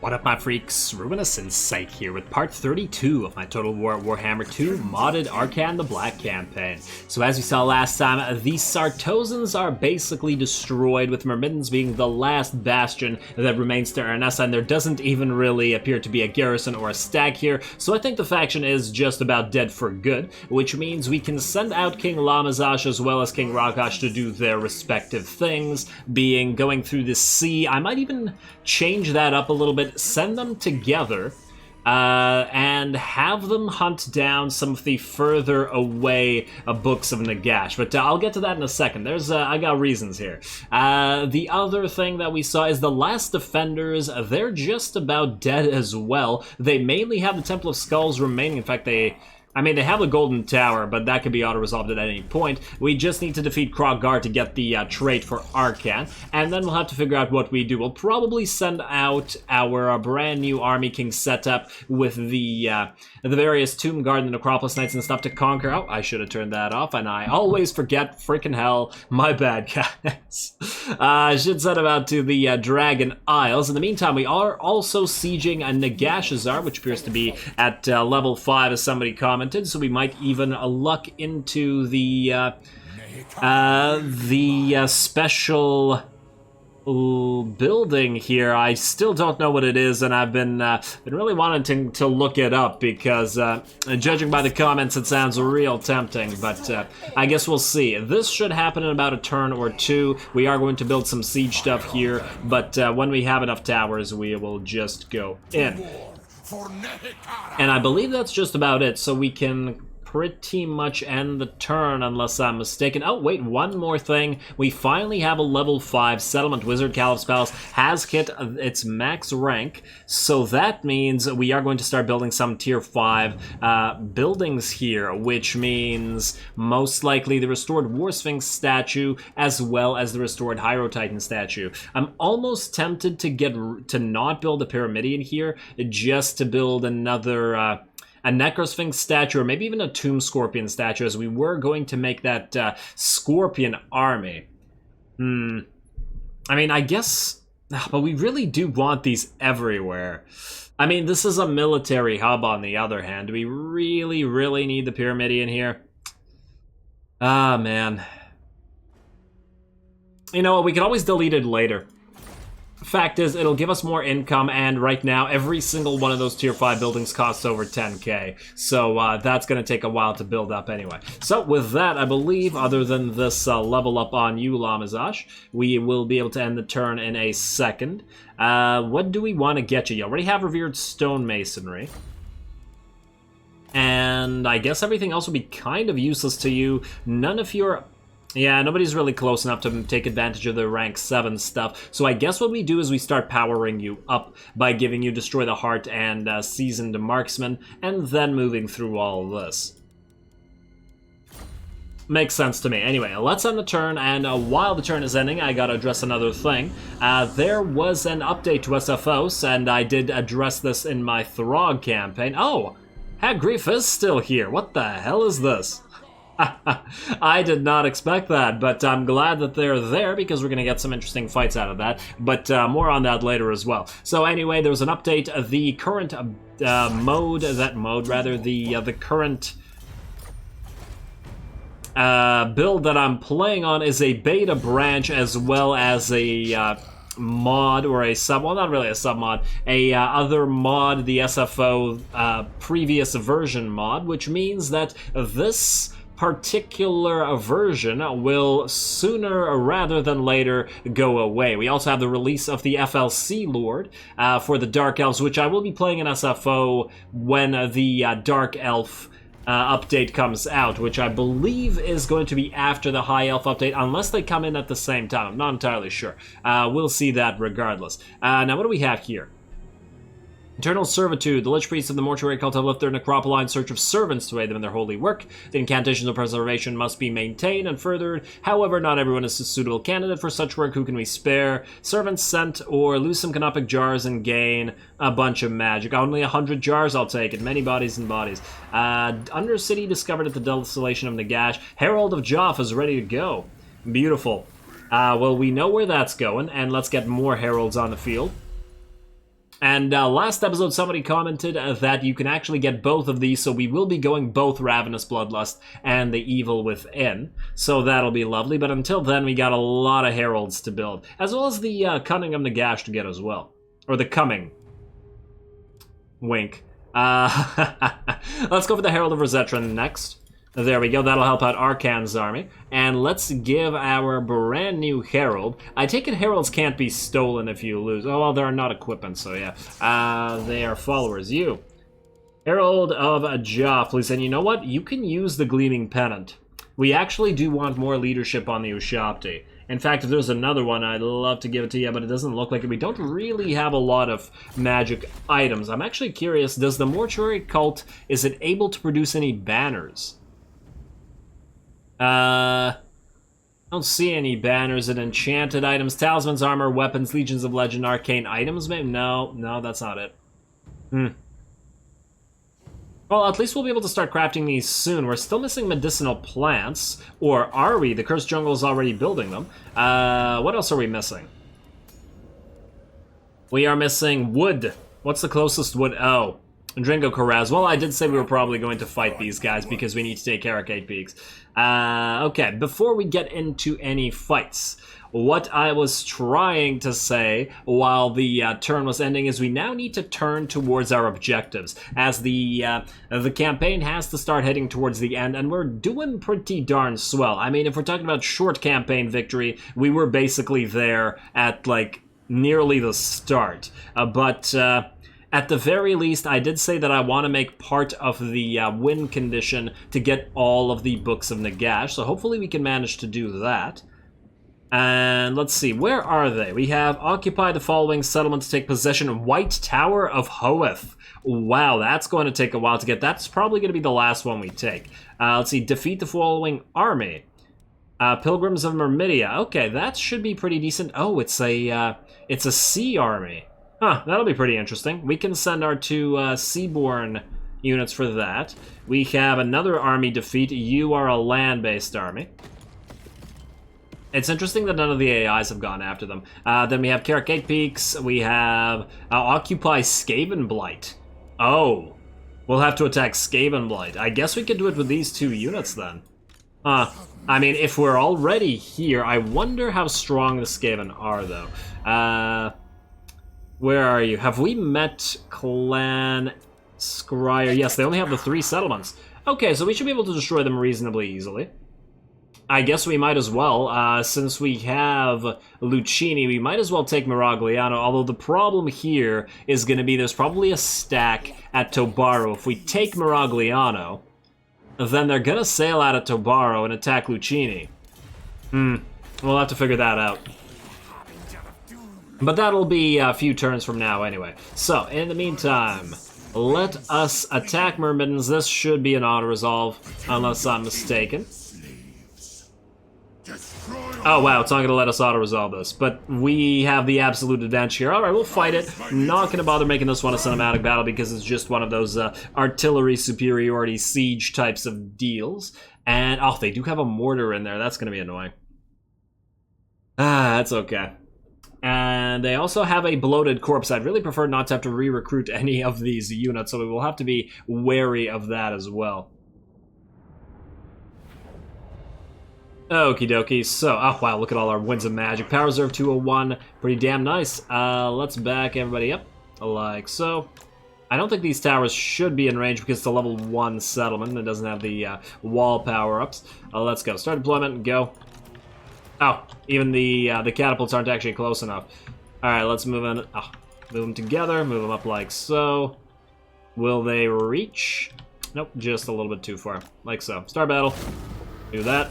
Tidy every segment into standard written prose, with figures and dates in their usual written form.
What up, my freaks? RuinousInsight here with part 32 of my Total Warhammer II modded Arkhan the Black campaign. So as we saw last time, the Sartosans are basically destroyed, with Myrmidons being the last bastion that remains to Ernessa, and there doesn't even really appear to be a garrison or a stag here, so I think the faction is just about dead for good, which means we can send out King Lamazash as well as King Nagash to do their respective things, being going through the sea. I might even change that up a little bit, send them together, and have them hunt down some of the further away books of Nagash. But I'll get to that in a second. I got reasons here. The other thing that we saw is the last defenders. They're just about dead as well. They mainly have the Temple of Skulls remaining. In fact, they have the Golden Tower, but that could be auto-resolved at any point. We just need to defeat Krogar to get the trait for Arkhan, and then we'll have to figure out what we do. We'll probably send out our brand new Army King setup with the various Tomb Guard and Necropolis Knights and stuff to conquer. Oh, I should have turned that off, and I always forget. Freaking hell. My bad, guys. I should send them out to the Dragon Isles. In the meantime, we are also sieging NAGASHIZZAR, which appears to be at level 5, as somebody commented, so we might even luck into the special building here. I still don't know what it is, and I've been really wanting to look it up because, judging by the comments, it sounds real tempting, but I guess we'll see. This should happen in about a turn or two. We are going to build some siege stuff here, but when we have enough towers, we will just go in. And I believe that's just about it, so we can pretty much end the turn unless I'm mistaken. Oh, wait, one more thing. We finally have a level 5 settlement. Wizard Caliph's Palace has hit its max rank, so that means we are going to start building some tier 5 buildings here, which means most likely the restored War Sphinx statue as well as the restored Hyro Titan statue. I'm almost tempted to not build a Pyramidion here, just to build another a Necrosphinx statue, or maybe even a Tomb Scorpion statue, as we were going to make that Scorpion army. I guess, but we really do want these everywhere. This is a military hub on the other hand. Do we really, really need the Pyramidion here? Ah, man. You know what, we can always delete it later. Fact is, it'll give us more income, and right now, every single one of those tier 5 buildings costs over 10k, so that's going to take a while to build up anyway. So with that, I believe, other than this level up on you, Lamazash, we will be able to end the turn in a second. What do we want to get you? You already have Revered Stonemasonry. And I guess everything else will be kind of useless to you. None of your... Yeah, nobody's really close enough to take advantage of the rank 7 stuff. So I guess what we do is we start powering you up by giving you Destroy the Heart and Seasoned Marksman, and then moving through all of this. Makes sense to me. Anyway, let's end the turn, and while the turn is ending, I gotta address another thing. There was an update to SFOs, and I did address this in my Throg campaign. Oh! Hag Grief is still here. What the hell is this? I did not expect that, but I'm glad that they're there because we're going to get some interesting fights out of that, but more on that later as well. So anyway, there was an update. The current the current build that I'm playing on is a beta branch as well as a mod or a sub, well, not really a sub mod, other mod, the SFO previous version mod, which means that this particular version will sooner rather than later go away. We also have the release of the FLC Lord for the Dark Elves, which I will be playing in SFO when the Dark Elf update comes out, which I believe is going to be after the High Elf update, unless they come in at the same time. I'm not entirely sure. We'll see that regardless. Now, what do we have here? Eternal Servitude. The Lich Priests of the Mortuary Cult have left their necropoli in search of servants to aid them in their holy work. The incantations of preservation must be maintained and furthered. However, not everyone is a suitable candidate for such work. Who can we spare? Servants sent, or lose some canopic jars and gain a bunch of magic. Only 100 jars, I'll take it. Many bodies and bodies. Undercity discovered at the desolation of Nagash. Herald of Joff is ready to go. Beautiful. Well, we know where that's going, and let's get more heralds on the field. And last episode, somebody commented that you can actually get both of these, so we will be going both Ravenous Bloodlust and the Evil Within. So that'll be lovely, but until then, we got a lot of Heralds to build, as well as the Cunning of Nagash to get as well. Or the Coming. Wink. Let's go for the Herald of Roseton next. There we go, that'll help out Arkhan's army. And let's give our brand new Herald. I take it Heralds can't be stolen if you lose. Oh, well, they're not equipment, so yeah. They are followers. You. Herald of Joffleys. And you know what? You can use the Gleaming Pennant. We actually do want more leadership on the Ushabti. In fact, if there's another one, I'd love to give it to you, but it doesn't look like it. We don't really have a lot of magic items. I'm actually curious, does the Mortuary Cult, is it able to produce any banners? I don't see any banners and enchanted items, talismans, armor, weapons, legions of legend, arcane items, maybe? No, that's not it. Well, at least we'll be able to start crafting these soon. We're still missing medicinal plants, or are we? The Cursed Jungle is already building them. What else are we missing? We are missing wood. What's the closest wood? Oh, Dringo Karaz. Well, I did say we were probably going to fight these guys because we need to take Arcade Peaks. Okay, before we get into any fights, what I was trying to say while the turn was ending is we now need to turn towards our objectives, as the campaign has to start heading towards the end, and we're doing pretty darn swell. I mean, if we're talking about short campaign victory, we were basically there at, like, nearly the start. But at the very least, I did say that I want to make part of the win condition to get all of the Books of Nagash, so hopefully we can manage to do that. And let's see, where are they? We have occupy the following settlements, take possession, White Tower of Hoeth. Wow, that's going to take a while to get. That's probably going to be the last one we take. Let's see, defeat the following army. Pilgrims of Myrmidia. Okay, that should be pretty decent. Oh, it's a sea army. Huh, that'll be pretty interesting. We can send our two seaborne units for that. We have another army defeat. You are a land-based army. It's interesting that none of the AIs have gone after them. Then we have Carrot Peaks. We have Occupy Skaven Blight. Oh, we'll have to attack Skaven Blight. I guess we could do it with these two units then. I mean, if we're already here, I wonder how strong the Skaven are, though. Where are you? Have we met Clan Scryer? Yes, they only have the 3 settlements. Okay, so we should be able to destroy them reasonably easily. I guess we might as well, since we have Lucchini, we might as well take Miragliano, although the problem here is going to be there's probably a stack at Tobaro. If we take Miragliano, then they're going to sail out of Tobaro and attack Lucchini. We'll have to figure that out. But that'll be a few turns from now anyway. So, in the meantime, let us attack Myrmidons. This should be an auto-resolve, unless I'm mistaken. Oh wow, it's not going to let us auto-resolve this, but we have the absolute advantage here. Alright, we'll fight it. Not going to bother making this one a cinematic battle because it's just one of those artillery superiority siege types of deals. And, oh, they do have a mortar in there. That's going to be annoying. That's okay. And they also have a bloated corpse. I'd really prefer not to have to re-recruit any of these units, so we will have to be wary of that as well. Okie dokie, so, oh wow, look at all our Winds of Magic. Power Reserve 201, pretty damn nice. Let's back everybody up, like so. I don't think these towers should be in range because it's a level 1 settlement and it doesn't have the wall power-ups. Let's go, start deployment and go. Oh, even the catapults aren't actually close enough. Alright, let's move in. Oh, move them together, move them up like so. Will they reach? Nope, just a little bit too far, like so. Start battle, do that.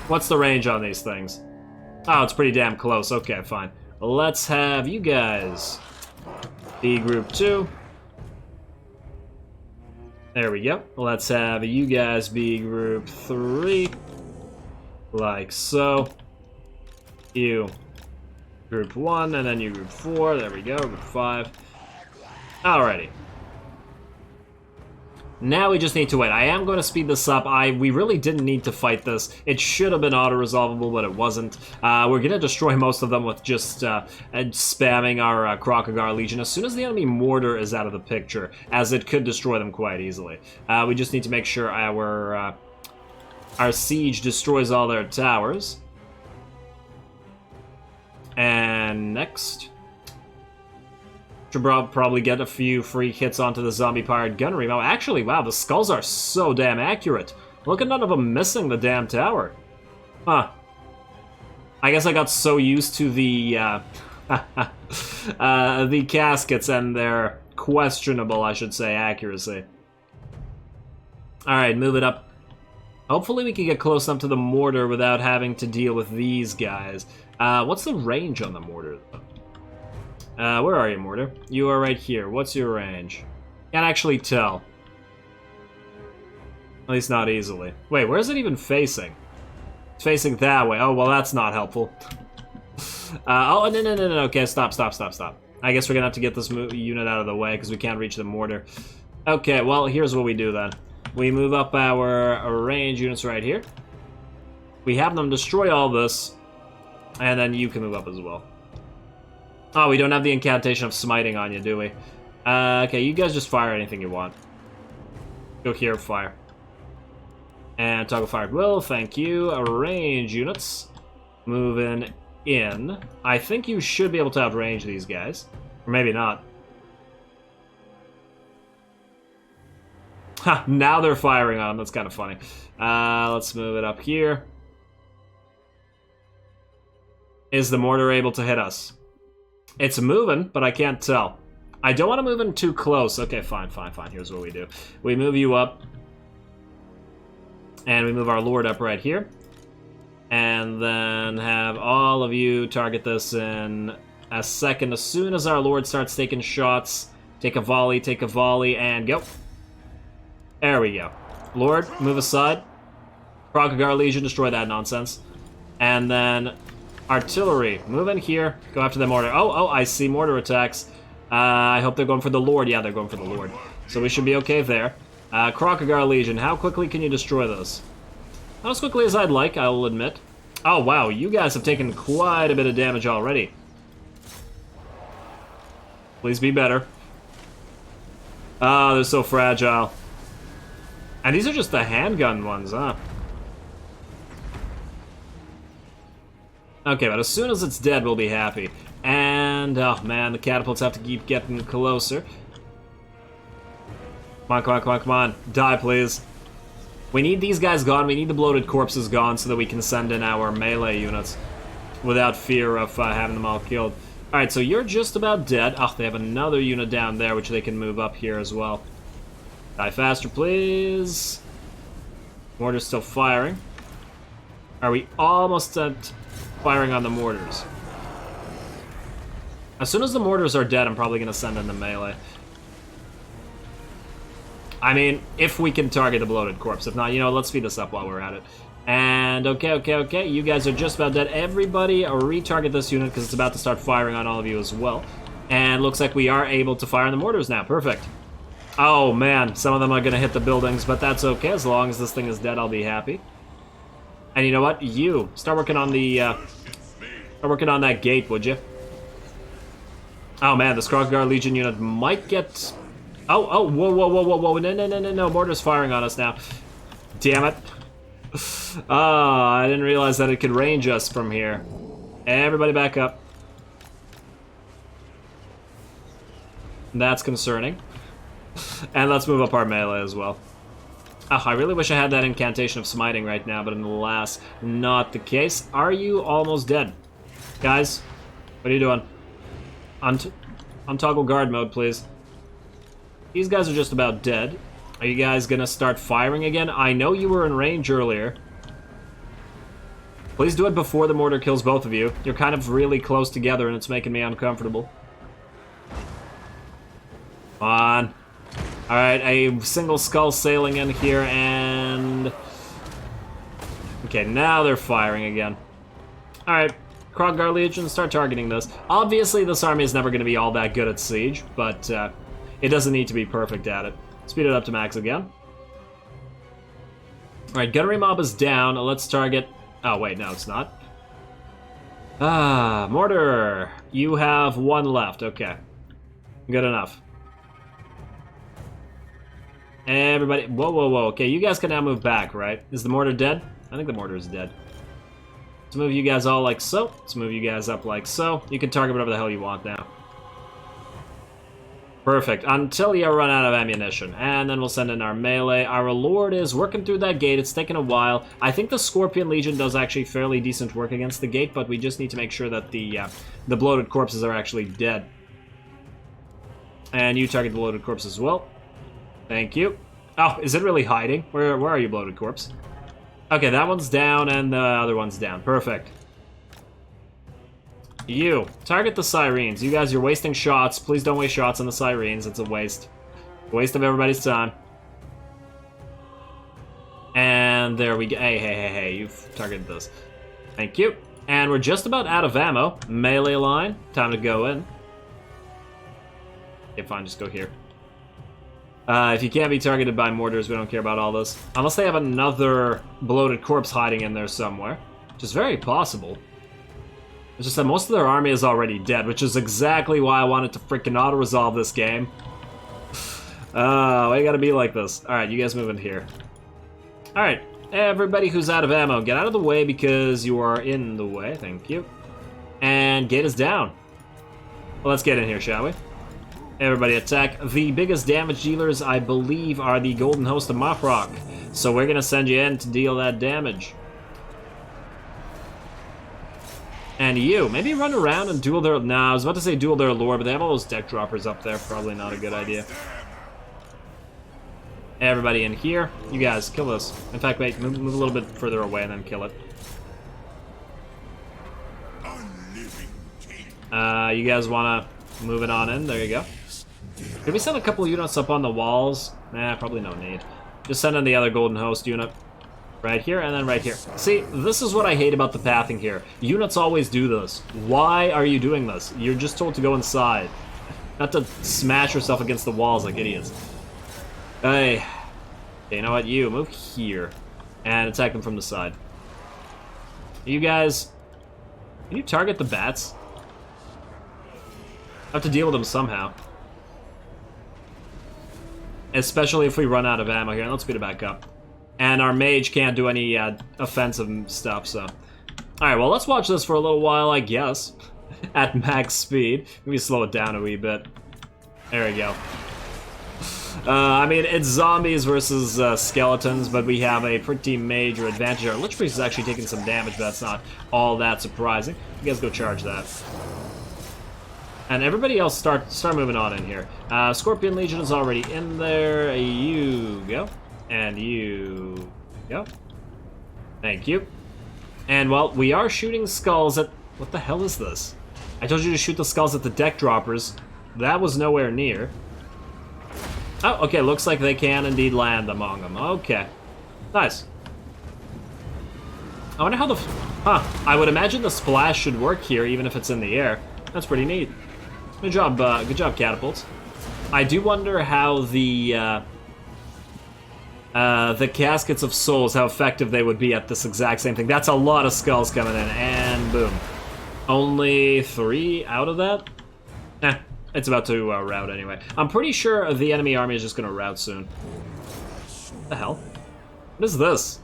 What's the range on these things? Oh, it's pretty damn close. Okay, fine. Let's have you guys be Group 2. There we go. Let's have you guys be Group 3. Like so. You Group 1, and then you Group 4. There we go. Group 5. Alrighty. Now we just need to wait. I am going to speed this up. We really didn't need to fight this. It should have been auto-resolvable, but it wasn't. We're going to destroy most of them with just spamming our Krokagar Legion as soon as the enemy mortar is out of the picture, as it could destroy them quite easily. We just need to make sure our siege destroys all their towers. And next... should probably get a few free hits onto the zombie pirate gunnery. Now, actually, wow, the skulls are so damn accurate. Look at none of them missing the damn tower. Huh. I guess I got so used to the caskets and their questionable, I should say, accuracy. Alright, move it up. Hopefully we can get close enough to the mortar without having to deal with these guys. What's the range on the mortar, though? Where are you, mortar? You are right here. What's your range? Can't actually tell. At least not easily. Wait, where is it even facing? It's facing that way. Oh, well, that's not helpful. Oh, no. Okay, stop. I guess we're gonna have to get this unit out of the way because we can't reach the mortar. Okay, well, here's what we do then. We move up our range units right here. We have them destroy all this, and then you can move up as well. Oh, we don't have the incantation of smiting on you, do we? Okay, you guys just fire anything you want. Go here, fire. And toggle fire at will, thank you. Range units. Moving in. I think you should be able to outrange these guys. Or maybe not. Ha, now they're firing on them. That's kind of funny. Let's move it up here. Is the mortar able to hit us? It's moving, but I can't tell. I don't want to move in too close. Okay, fine. Here's what we do. We move you up. And we move our lord up right here. And then have all of you target this in a second. As soon as our lord starts taking shots, take a volley, and go. There we go. Lord, move aside. Krokagar Legion, destroy that nonsense. And then... artillery, move in here, go after the mortar. Oh, I see mortar attacks. I hope they're going for the Lord. Yeah, they're going for the Lord. So we should be okay there. Krokagar Legion, how quickly can you destroy this? Not as quickly as I'd like, I'll admit. Oh, wow, you guys have taken quite a bit of damage already. Please be better. Oh, they're so fragile. And these are just the handgun ones, huh? Okay, but as soon as it's dead, we'll be happy. And, oh man, the catapults have to keep getting closer. Come on. Die, please. We need these guys gone. We need the bloated corpses gone so that we can send in our melee units without fear of having them all killed. Alright, so you're just about dead. Oh, they have another unit down there, which they can move up here as well. Die faster, please. Mortar's still firing. Are we almost at... firing on the mortars? As soon as the mortars are dead, I'm probably going to send in the melee. I mean, if we can target the bloated corpse. If not, you know, let's speed this up while we're at it. And, okay. You guys are just about dead. Everybody retarget this unit because it's about to start firing on all of you as well. And looks like we are able to fire on the mortars now. Perfect. Oh, man. Some of them are going to hit the buildings, but that's okay. As long as this thing is dead, I'll be happy. And you know what? You start working on the start working on that gate, would you? Oh man, this Krokagar Legion unit might get. Oh, whoa! No! Mortar's firing on us now. Damn it! Oh, I didn't realize that it could range us from here. Everybody back up. That's concerning. And let's move up our melee as well. Oh, I really wish I had that incantation of smiting right now, but alas, not the case. Are you almost dead? Guys, what are you doing? Untoggle guard mode, please. These guys are just about dead. Are you guys gonna start firing again? I know you were in range earlier. Please do it before the mortar kills both of you. You're kind of really close together and it's making me uncomfortable. Come on. Alright, a single skull sailing in here, and... okay, now they're firing again. Alright, Krokagar Legion, start targeting this. Obviously, this army is never going to be all that good at siege, but it doesn't need to be perfect at it. Speed it up to max again. Alright, gunnery mob is down. Let's target... Oh, wait, no, it's not. Mortar. You have 1 left. Okay. Good enough. Everybody... Whoa, whoa, whoa. Okay, you guys can now move back, right? Is the mortar dead? I think the mortar is dead. Let's move you guys all like so. Let's move you guys up like so. You can target whatever the hell you want now. Perfect, until you run out of ammunition. And then we'll send in our melee. Our lord is working through that gate. It's taken a while. I think the Scorpion Legion does actually fairly decent work against the gate, but we just need to make sure that the bloated corpses are actually dead. And you target the bloated corpse as well. Thank you. Oh, is it really hiding? Where are you, bloated corpse? Okay, that one's down and the other one's down. Perfect. You, target the sirens. You guys, you're wasting shots. Please don't waste shots on the sirens. It's a waste. Waste of everybody's time. And there we go. Hey, you've targeted this. Thank you. And we're just about out of ammo. Melee line. Time to go in. Okay, fine, just go here. If you can't be targeted by mortars, we don't care about all this. Unless they have another bloated corpse hiding in there somewhere. Which is very possible. It's just that most of their army is already dead, which is exactly why I wanted to freaking auto-resolve this game. Why you gotta be like this? Alright, you guys move in here. Alright, everybody who's out of ammo, get out of the way because you are in the way. Thank you. And gate is down. Well, let's get in here, shall we? Everybody attack. The biggest damage dealers, I believe, are the Golden Host of Mafrock. So we're gonna send you in to deal that damage. And you, maybe run around and duel their... Nah, I was about to say duel their lore, but they have all those deck droppers up there. Probably not a good idea. Everybody in here. You guys, kill this. In fact, wait, move a little bit further away and then kill it. You guys want to move it on in? There you go. Could we send a couple units up on the walls? Nah, probably no need. Just send in the other Golden Host unit. Right here, and then right here. See, this is what I hate about the pathing here. Units always do this. Why are you doing this? You're just told to go inside. Not to smash yourself against the walls like idiots. Hey. Okay, you know what? You, move here. And attack them from the side. You guys... Can you target the bats? I have to deal with them somehow. Especially if we run out of ammo here. Let's speed it back up. And our mage can't do any offensive stuff, so... Alright, well, let's watch this for a little while, I guess. At max speed. Maybe slow it down a wee bit. There we go. I mean, it's zombies versus skeletons, but we have a pretty major advantage. Our Lich Priest is actually taking some damage, but that's not all that surprising. You guys go charge that. And everybody else start moving on in here. Scorpion Legion is already in there. You go. And you go. Thank you. And, well, we are shooting skulls at... What the hell is this? I told you to shoot the skulls at the deck droppers. That was nowhere near. Oh, okay, looks like they can indeed land among them. Okay. Nice. I wonder how the... Huh. I would imagine the splash should work here, even if it's in the air. That's pretty neat. Good job, catapults. I do wonder how the Caskets of Souls, how effective they would be at this exact same thing. That's a lot of skulls coming in, and boom. Only 3 out of that? Eh, it's about to rout anyway. I'm pretty sure the enemy army is just gonna rout soon. What the hell? What is this?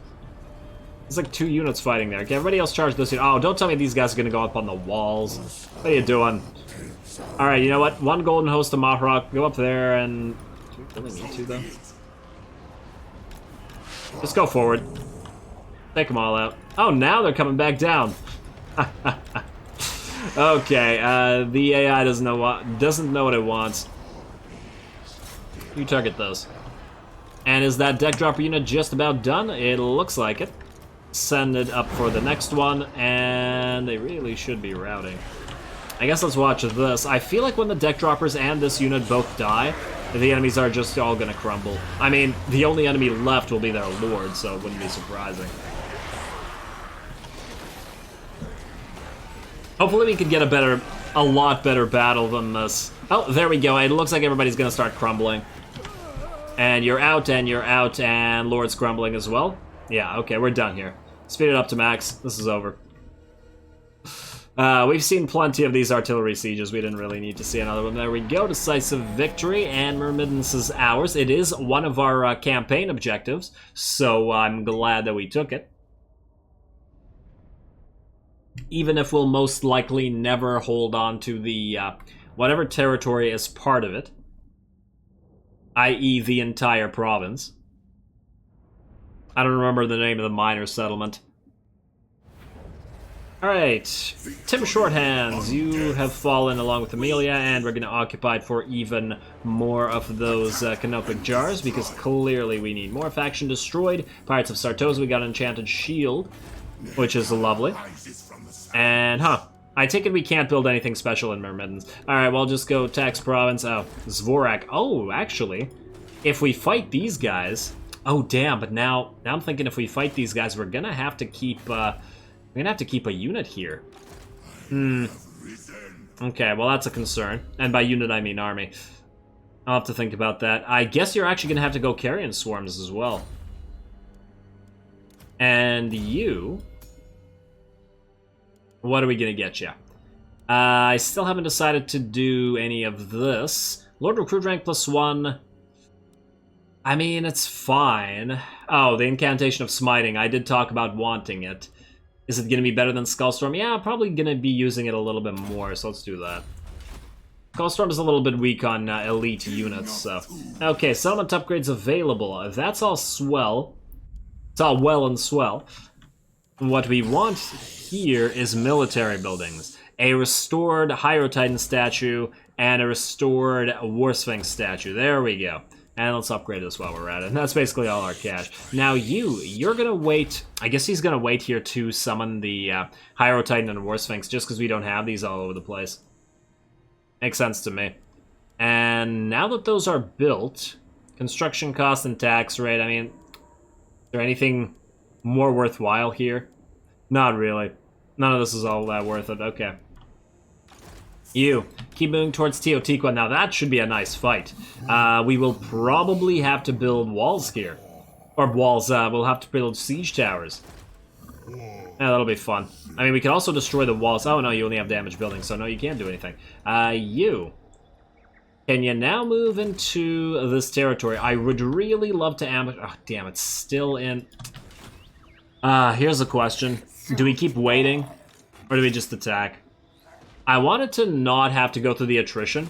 There's like 2 units fighting there. Okay, everybody else charge this unit. Oh, don't tell me these guys are gonna go up on the walls. What are you doing? Alright, you know what? 1 Golden Host of Mothrock. Go up there and... Do we really need to, though? Just go forward. Take them all out. Oh, now they're coming back down. Okay, the AI doesn't know what it wants. You target those. And is that deck dropper unit just about done? It looks like it. Send it up for the next one, and they really should be routing. I guess let's watch this. I feel like when the deck droppers and this unit both die, the enemies are just all gonna crumble. I mean, the only enemy left will be their lord, so it wouldn't be surprising. Hopefully we can get a lot better battle than this. Oh, there we go. It looks like everybody's gonna start crumbling. And you're out, and Lord's crumbling as well. Yeah, okay, we're done here. Speed it up to max. This is over. We've seen plenty of these artillery sieges. We didn't really need to see another one. There we go. Decisive victory, and Myrmidons is ours. It is one of our campaign objectives, so I'm glad that we took it. Even if we'll most likely never hold on to the whatever territory is part of it, i.e. the entire province. I don't remember the name of the minor settlement. Alright, Tim Shorthands, you have fallen along with Amelia, and we're going to occupy it for even more of those canopic jars, because clearly we need more. Faction destroyed. Pirates of Sartosa, we got an enchanted shield, which is lovely. And, I take it we can't build anything special in Myrmidons. Alright, well, I'll just go tax province. Oh, Zvorak. Oh, actually, if we fight these guys... Oh, damn, but now I'm thinking if we fight these guys, we're going to have to keep... We're gonna have to keep a unit here. Okay, well that's a concern. And by unit I mean army. I'll have to think about that. I guess you're actually gonna have to go carrion swarms as well. And you... What are we gonna get you? I still haven't decided to do any of this. Lord Recruit rank +1. I mean, it's fine. Oh, the incantation of smiting. I did talk about wanting it. Is it going to be better than Skullstorm? Yeah, probably going to be using it a little bit more, so let's do that. Skullstorm is a little bit weak on elite units, so... Okay, settlement upgrades available. That's all swell. It's all well and swell. What we want here is military buildings. A restored Hierotitan statue and a restored War Sphinx statue. There we go. And let's upgrade this while we're at it. And that's basically all our cash. Now you're gonna wait. I guess he's gonna wait here to summon the Hierotitan and War Sphinx just because we don't have these all over the place. Makes sense to me. And now that those are built, construction cost and tax rate, I mean, is there anything more worthwhile here? Not really. None of this is all that worth it. Okay. You, keep moving towards Teotihuacan. Now that should be a nice fight. We will probably have to build walls here. Or walls, we'll have to build siege towers. Yeah, that'll be fun. I mean, we can also destroy the walls. Oh no, you only have damaged buildings, so no, you can't do anything. You. Can you now move into this territory? I would really love to ambush... Oh, damn, it's still in... Here's a question. Do we keep waiting? Or do we just attack? I wanted to not have to go through the attrition.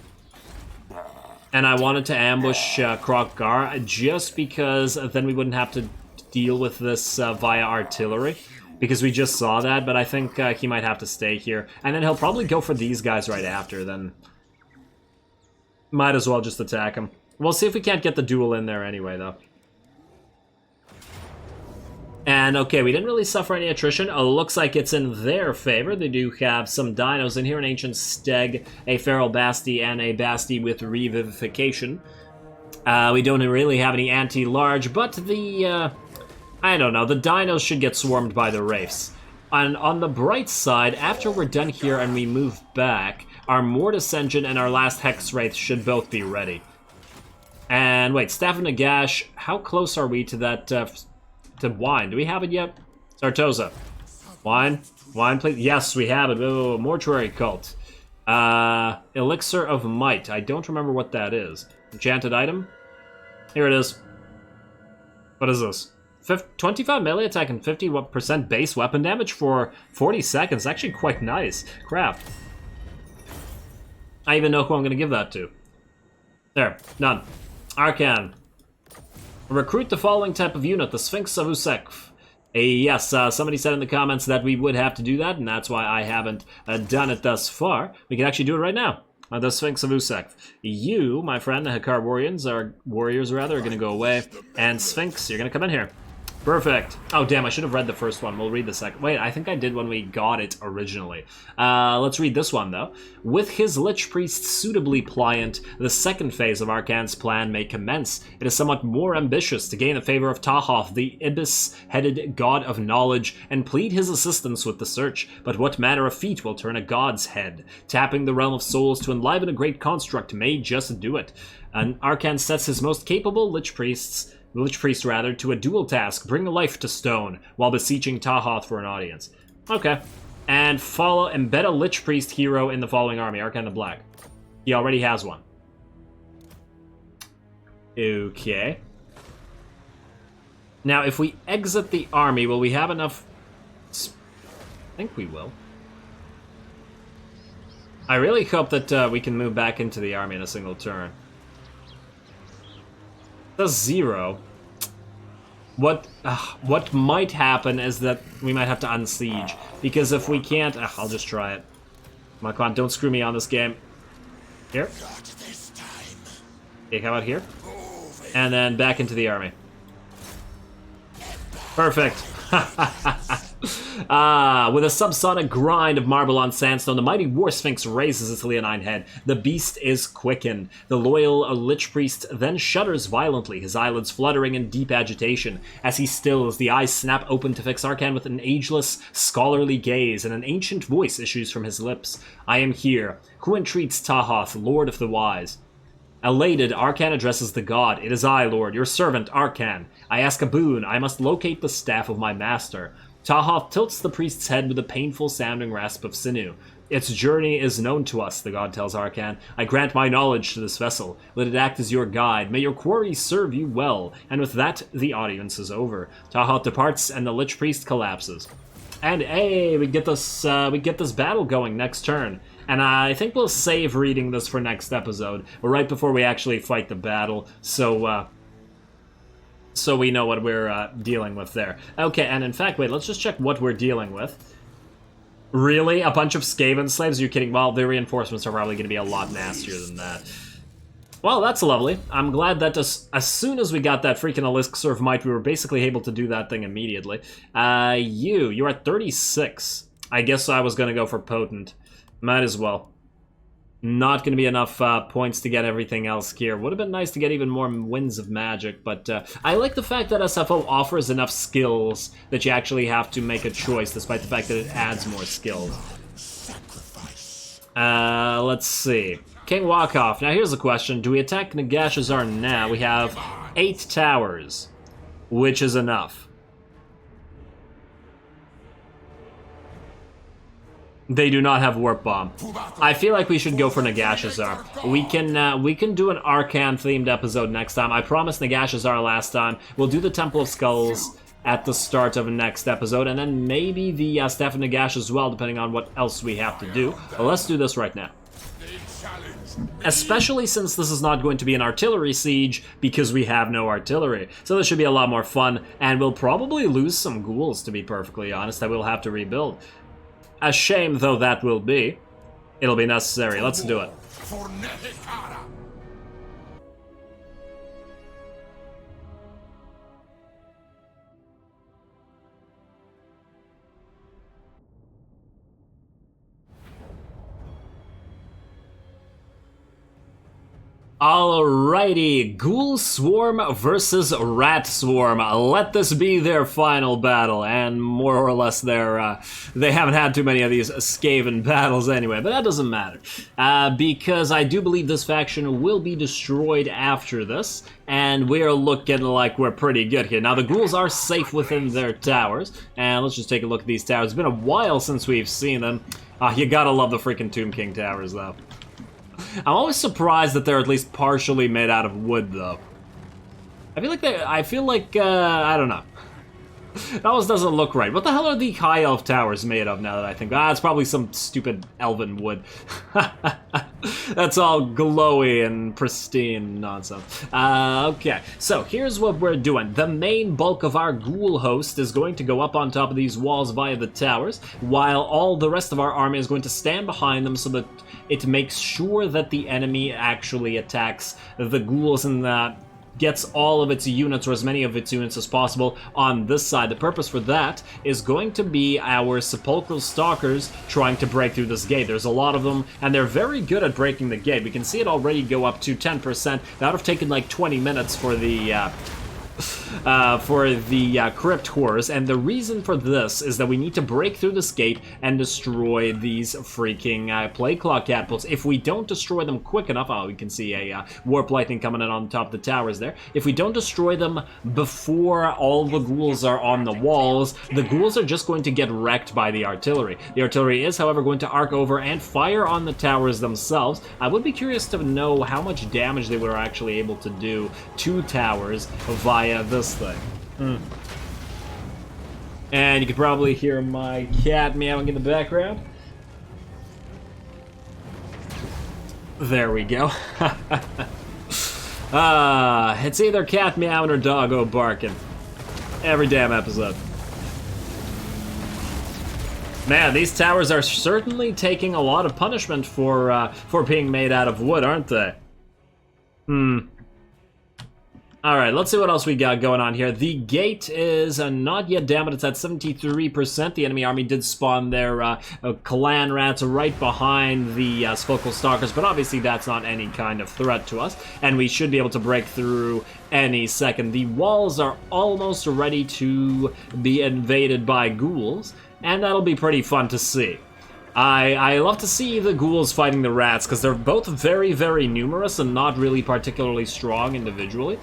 And I wanted to ambush Krokgar just because then we wouldn't have to deal with this via artillery. Because we just saw that, but I think he might have to stay here. And then he'll probably go for these guys right after, then... Might as well just attack him. We'll see if we can't get the duel in there anyway, though. And, okay, we didn't really suffer any attrition. Looks like it's in their favor. They do have some dinos in here, an Ancient Steg, a Feral Bestie, and a Bestie with Revivification. We don't really have any anti-large, but the, I don't know, the dinos should get swarmed by the Wraiths. And on the bright side, after we're done here and we move back, our Mortis Engine and our last Hex Wraith should both be ready. And, wait, Staff of Nagash, how close are we to that, to wine? Do we have it yet? Sartosa. Wine? Wine, please? Yes, we have it. Oh, Mortuary Cult. Elixir of Might. I don't remember what that is. Enchanted item? Here it is. What is this? 25 melee attack and 50% base weapon damage for 40 seconds. Actually quite nice. Crap. I even know who I'm going to give that to. There. Done. Arkhan. Recruit the following type of unit, the Sphinx of Lusek. Yes, somebody said in the comments that we would have to do that, and that's why I haven't done it thus far. We can actually do it right now. The Sphinx of Lusek. You, my friend, the Hakar warriors are going to go away. And Sphinx, you're going to come in here. Perfect. Oh, damn, I should have read the first one. We'll read the second. Wait, I think I did when we got it originally. Let's read this one, though. With his Lich Priest suitably pliant, the second phase of Arkhan's plan may commence. It is somewhat more ambitious to gain the favor of Tahoth, the ibis-headed god of knowledge, and plead his assistance with the search. But what manner of feat will turn a god's head? Tapping the realm of souls to enliven a great construct may just do it. And Arkhan sets his most capable Lich Priest, to a dual task, bring life to stone, while beseeching Tahoth for an audience. Okay. And embed a Lich Priest hero in the following army, Arkhan the Black. He already has one. Okay. Now, if we exit the army, will we have enough... I think we will. I really hope that we can move back into the army in a single turn. The 0. What might happen is that we might have to unsiege, because if we can't, I'll just try it. Come on, don't screw me on this game. Here. Okay, how about here? And then back into the army. Perfect. With a subsonic grind of marble on sandstone, the mighty War Sphinx raises its leonine head. The beast is quickened. The loyal Lich Priest then shudders violently, his eyelids fluttering in deep agitation. As he stills, the eyes snap open to fix Arkhan with an ageless, scholarly gaze, and an ancient voice issues from his lips. I am here. Who entreats Tahoth, Lord of the Wise? Elated, Arkhan addresses the god. It is I, Lord, your servant, Arkhan. I ask a boon. I must locate the staff of my master. Tahoth tilts the priest's head with a painful-sounding rasp of sinew. Its journey is known to us, the god tells Arkhan. I grant my knowledge to this vessel. Let it act as your guide. May your quarry serve you well. And with that, the audience is over. Tahoth departs, and the Lich Priest collapses. And hey, we get this battle going next turn. And I think we'll save reading this for next episode, right before we actually fight the battle. So we know what we're dealing with there. Okay, and in fact, wait, let's just check what we're dealing with. Really? A bunch of Skaven slaves? Are you kidding? Well, the reinforcements are probably going to be a lot nastier than that. Well, that's lovely. I'm glad that as soon as we got that freaking Elixir of Might, we were basically able to do that thing immediately. You're at 36. I guess I was going to go for Potent. Might as well. Not going to be enough points to get everything else here. Would have been nice to get even more Winds of Magic, but I like the fact that SFO offers enough skills that you actually have to make a choice, despite the fact that it adds more skills. Let's see. King Walkoff. Now here's the question. Do we attack NAGASHIZZAR now? We have 8 towers, which is enough. They do not have Warp Bomb. I feel like we should go for NAGASHIZZAR. We can do an Arkhan-themed episode next time. I promised NAGASHIZZAR last time. We'll do the Temple of Skulls at the start of the next episode, and then maybe the Staff of Nagash as well, depending on what else we have to do. But let's do this right now. Especially since this is not going to be an artillery siege, because we have no artillery. So this should be a lot more fun, and we'll probably lose some ghouls, to be perfectly honest, that we'll have to rebuild. A shame though that will be. It'll be necessary. Let's do it. Alrighty, Ghoul Swarm versus Rat Swarm. Let this be their final battle, and more or less they haven't had too many of these Skaven battles anyway, but that doesn't matter. Because I do believe this faction will be destroyed after this, and we're looking like we're pretty good here. Now, the ghouls are safe within their towers, and let's just take a look at these towers. It's been a while since we've seen them. You gotta love the freaking Tomb King towers, though. I'm always surprised that they're at least partially made out of wood, though. I feel like I don't know. That always doesn't look right. What the hell are the High Elf towers made of, now that I think? It's probably some stupid elven wood. That's all glowy and pristine nonsense. Okay, so here's what we're doing. The main bulk of our ghoul host is going to go up on top of these walls via the towers, while all the rest of our army is going to stand behind them so that it makes sure that the enemy actually attacks the ghouls in the gets all of its units, or as many of its units as possible, on this side. The purpose for that is going to be our Sepulchral Stalkers trying to break through this gate. There's a lot of them, and they're very good at breaking the gate. We can see it already go up to 10%. That would have taken like 20 minutes for the Crypt Horrors, and the reason for this is that we need to break through this gate and destroy these freaking Plague Claw catapults. If we don't destroy them quick enough, we can see a Warp Lightning coming in on top of the towers there. If we don't destroy them before all the ghouls are on the walls, the ghouls are just going to get wrecked by the artillery. The artillery is, however, going to arc over and fire on the towers themselves. I would be curious to know how much damage they were actually able to do to towers via this thing. And you can probably hear my cat meowing in the background. There we go. It's either cat meowing or doggo barking. Every damn episode. Man, these towers are certainly taking a lot of punishment for being made out of wood, aren't they? Alright, let's see what else we got going on here. The gate is not yet down, but it's at 73%. The enemy army did spawn their clan rats right behind the Sepulchral Stalkers, but obviously that's not any kind of threat to us, and we should be able to break through any second. The walls are almost ready to be invaded by ghouls, and that'll be pretty fun to see. I love to see the ghouls fighting the rats, because they're both very, very numerous and not really particularly strong individually.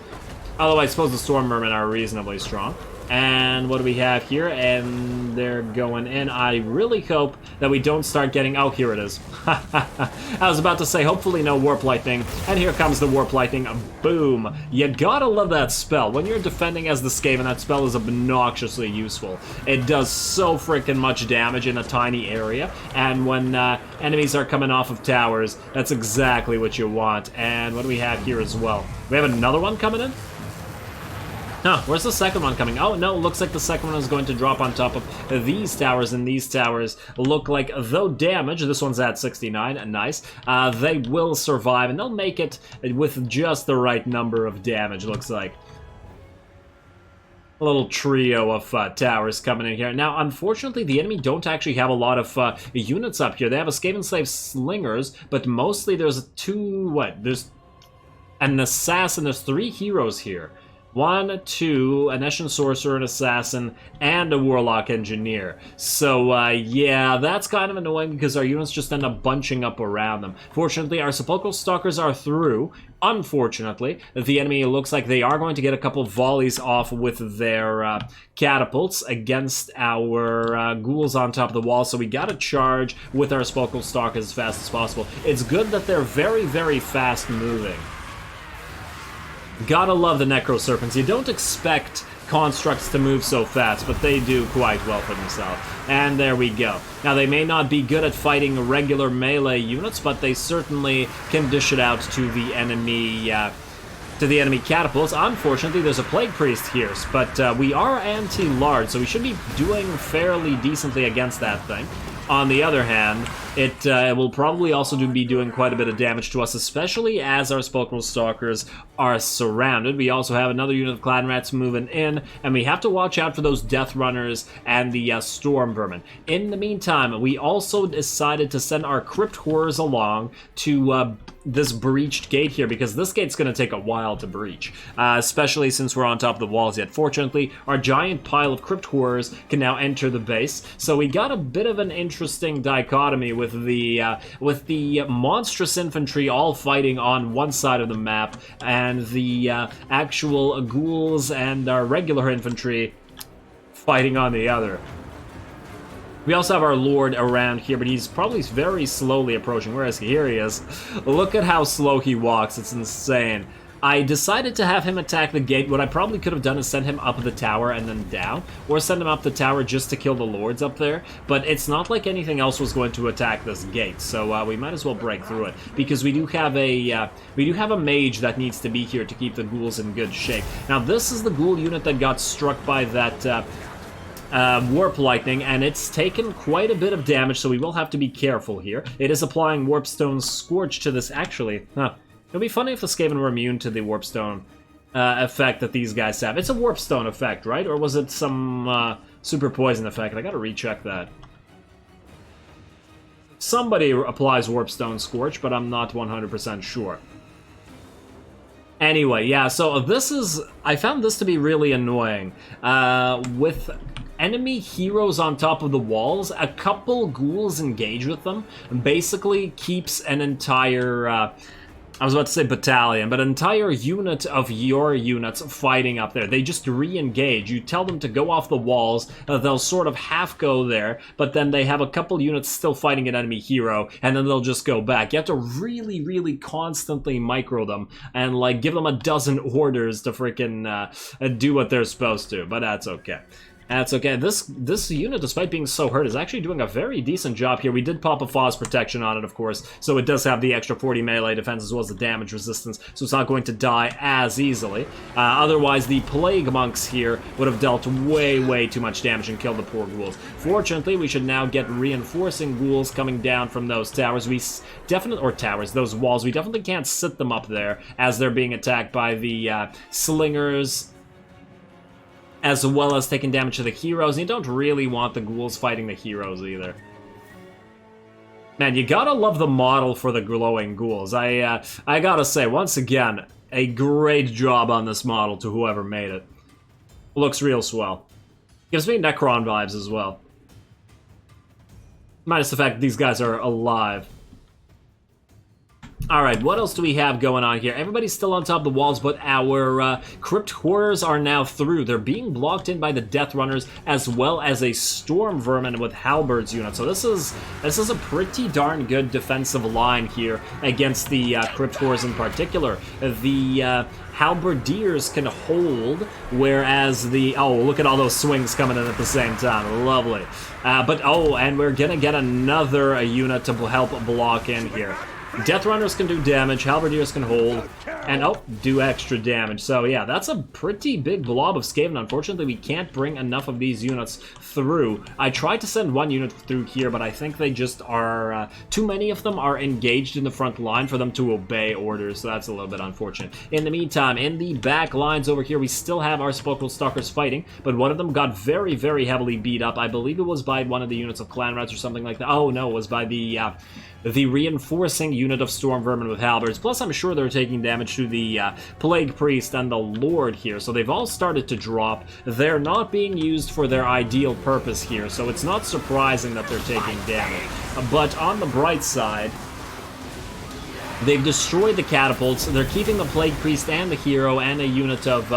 Although I suppose the Storm Mermen are reasonably strong. And what do we have here? And they're going in. I really hope that we don't start getting... Oh, here it is. I was about to say, hopefully no Warp Lightning. And here comes the Warp Lightning. Boom. You gotta love that spell. When you're defending as the Skaven, that spell is obnoxiously useful. It does so freaking much damage in a tiny area. And when enemies are coming off of towers, that's exactly what you want. And what do we have here as well? We have another one coming in? Huh, where's the second one coming? Oh, no, looks like the second one is going to drop on top of these towers, and these towers look like, though damaged, this one's at 69, nice, they will survive, and they'll make it with just the right number of damage, looks like. A little trio of towers coming in here. Now, unfortunately, the enemy don't actually have a lot of units up here. They have a Skaven Slave Slingers, but mostly there's there's an Assassin, there's 3 heroes here. 1, 2, a Nescian Sorcerer, an Assassin, and a Warlock Engineer. So, yeah, that's kind of annoying because our units just end up bunching up around them. Fortunately, our Sepulchral Stalkers are through. Unfortunately, the enemy looks like they are going to get a couple volleys off with their catapults against our ghouls on top of the wall, so we gotta charge with our Sepulchral Stalkers as fast as possible. It's good that they're very, very fast moving. Gotta love the Necro Serpents. You don't expect constructs to move so fast, but they do quite well for themselves. And there we go. Now, they may not be good at fighting regular melee units, but they certainly can dish it out to the enemy catapults. Unfortunately, there's a Plague Priest here, but we are anti-large, so we should be doing fairly decently against that thing. On the other hand, it will probably also be doing quite a bit of damage to us, especially as our Sepulchral Stalkers are surrounded. We also have another unit of Clan Rats moving in, and we have to watch out for those Death Runners and the Storm Vermin. In the meantime, we also decided to send our Crypt Horrors along to this breached gate here, because this gate's going to take a while to breach, especially since we're on top of the walls yet. Fortunately, our giant pile of Crypt Horrors can now enter the base, so we got a bit of an interesting dichotomy with the monstrous infantry all fighting on one side of the map, and the actual ghouls and our regular infantry fighting on the other. We also have our Lord around here, but he's probably very slowly approaching. Where is he? Here he is. Look at how slow he walks. It's insane. I decided to have him attack the gate. What I probably could have done is send him up the tower and then down, or send him up the tower just to kill the Lords up there. But it's not like anything else was going to attack this gate, so we might as well break through it, because we do have a mage that needs to be here to keep the ghouls in good shape. Now, this is the ghoul unit that got struck by that Warp Lightning, and it's taken quite a bit of damage, so we will have to be careful here. It is applying Warpstone Scorch to this, actually. Huh. It would be funny if the Skaven were immune to the Warpstone effect that these guys have. It's a Warp Stone effect, right? Or was it some Super Poison effect? I gotta recheck that. Somebody applies Warp Stone Scorch, but I'm not 100% sure. Anyway, yeah, so this is... I found this to be really annoying. With enemy heroes on top of the walls, a couple ghouls engage with them, and basically keeps an entire... I was about to say battalion, but an entire unit of your units fighting up there. They just re-engage. You tell them to go off the walls, they'll sort of half go there, but then they have a couple units still fighting an enemy hero, and then they'll just go back. You have to really, really constantly micro them, and like give them a dozen orders to freaking do what they're supposed to, but that's okay. That's okay. This unit, despite being so hurt, is actually doing a very decent job here. We did pop a Foz protection on it, of course, so it does have the extra 40 melee defense as well as the damage resistance, so it's not going to die as easily. Otherwise, the Plague Monks here would have dealt way, way too much damage and killed the poor ghouls. Fortunately, we should now get reinforcing ghouls coming down from those towers. Those walls. We definitely can't sit them up there as they're being attacked by the slingers, as well as taking damage to the heroes. And you don't really want the ghouls fighting the heroes either. Man, you gotta love the model for the glowing ghouls. I gotta say, once again, a great job on this model to whoever made it. Looks real swell. Gives me Necron vibes as well. Minus the fact that these guys are alive. Alright, what else do we have going on here? Everybody's still on top of the walls, but our Crypt Horrors are now through. They're being blocked in by the Death Runners, as well as a Storm Vermin with Halberds unit. So this is a pretty darn good defensive line here against the Crypt Horrors in particular. The Halberdiers can hold, whereas the... Oh, look at all those swings coming in at the same time. Lovely. And we're gonna get another unit to help block in here. Death Runners can do damage, Halberdiers can hold, and do extra damage. So yeah, that's a pretty big blob of Skaven. Unfortunately, we can't bring enough of these units through. I tried to send one unit through here, but I think they just are... too many of them are engaged in the front line for them to obey orders, so that's a little bit unfortunate. In the meantime, in the back lines over here, we still have our Sepulchral Stalkers fighting, but one of them got very, very heavily beat up. I believe it was by one of the units of Clan Rats or something like that. Oh no, it was by the reinforcing unit of Storm Vermin with Halberds. Plus, I'm sure they're taking damage to the Plague Priest and the Lord here, so they've all started to drop. They're not being used for their ideal purpose here, so it's not surprising that they're taking damage. But on the bright side, they've destroyed the catapults. They're keeping the Plague Priest and the hero and a unit of